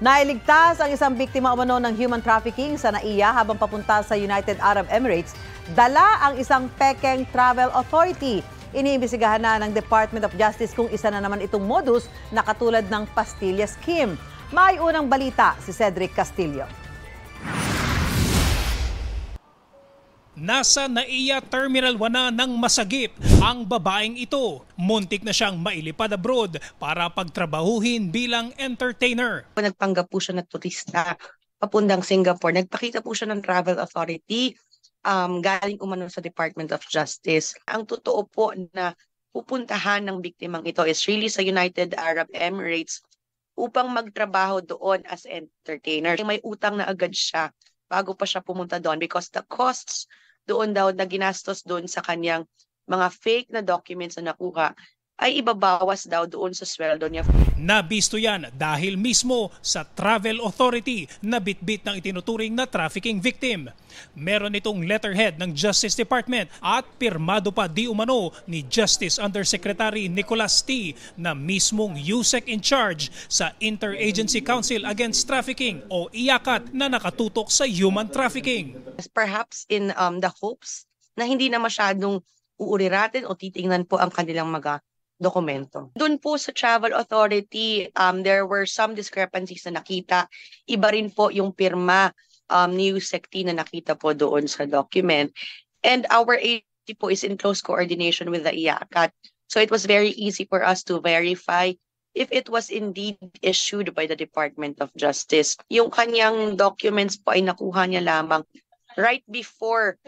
Nailigtas ang isang biktima umano ng human trafficking sa NAIA habang papunta sa United Arab Emirates. Dala ang isang Pekeng Travel Authority. Iniimbestigahan na ng Department of Justice kung isa na naman itong modus na katulad ng pastilla scheme. May unang balita si Cedric Castillo. Nasa NAIA Terminal 1 na ng masagip ang babaeng ito. Muntik na siyang mailipad abroad para pagtrabahuhin bilang entertainer. Nagpanggap po siya na turista papuntang Singapore. Nagpakita po siya ng travel authority galing umano sa Department of Justice. Ang totoo po na pupuntahan ng biktimang ito is really sa United Arab Emirates upang magtrabaho doon as entertainer. May utang na agad siya bago pa siya pumunta doon because the costs doon daw na ginastos doon sa kanyang mga fake na documents na nakuha ay ibabawas daw doon sa sweldo niya. Nabisto yan dahil mismo sa Travel Authority na bitbit ng itinuturing na trafficking victim. Meron itong letterhead ng Justice Department at pirmado pa di umano ni Justice Undersecretary Nicholas T. na mismong USEC in charge sa Interagency Council Against Trafficking o IACAT na nakatutok sa human trafficking. Perhaps in the hopes na hindi na masyadong uuriratin o titingnan po ang kanilang mga dokumento. Doon po sa Travel Authority, there were some discrepancies na nakita. Iba rin po yung pirma ni USEC na nakita po doon sa document. And our agency po is in close coordination with the IACAT. So it was very easy for us to verify if it was indeed issued by the Department of Justice. Yung kanyang documents po ay nakuha niya lamang right before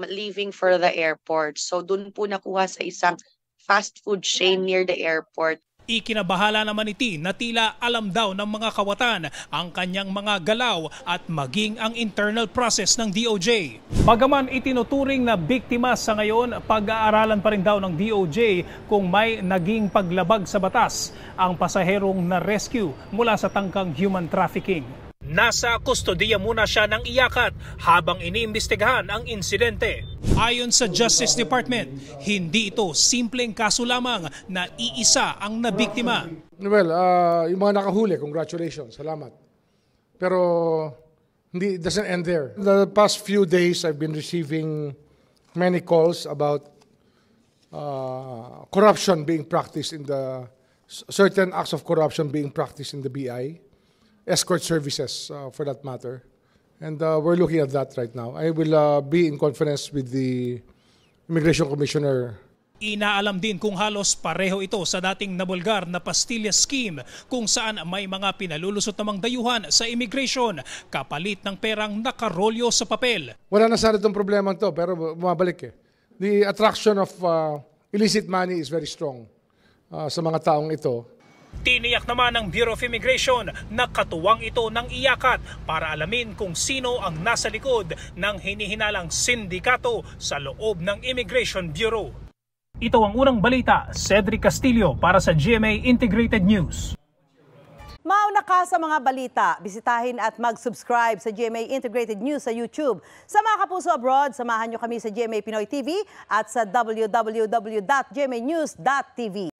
leaving for the airport. So doon po nakuha sa isang fast food chain near the airport. Ikinabahala naman iti na tila alam daw ng mga kawatan ang kanyang mga galaw at maging ang internal process ng DOJ. Bagaman itinuturing na biktima sa ngayon, pag-aaralan pa rin daw ng DOJ kung may naging paglabag sa batas ang pasaherong na-rescue mula sa tangkang human trafficking. Nasa kustodiya muna siya ng IACAT habang iniimbestigahan ang insidente. Ayon sa Justice Department, hindi ito simpleng kaso lamang na iisa ang nabiktima. Well, yung mga nakahuli, congratulations, salamat. Pero it doesn't end there. The past few days, I've been receiving many calls about corruption being practiced in the, certain acts of corruption being practiced in the BI. Escort services for that matter. And we're looking at that right now. I will be in conference with the Immigration Commissioner. Inaalam din kung halos pareho ito sa dating nabulgar na pastilla scheme kung saan may mga pinalulusot namang dayuhan sa immigration kapalit ng perang nakarolyo sa papel. Wala na sana itong problema ito pero bumabalik eh. The attraction of illicit money is very strong sa mga taong ito. Tiniyak naman ng Bureau of Immigration na katuwang ito ng IACAT para alamin kung sino ang nasa likod ng hinihinalang sindikato sa loob ng Immigration Bureau. Ito ang unang balita, Cedric Castillo para sa GMA Integrated News. Mauna ka sa mga balita, bisitahin at mag-subscribe sa GMA Integrated News sa YouTube. Sa mga kapuso abroad, samahan nyo kami sa GMA Pinoy TV at sa www.gmanews.tv.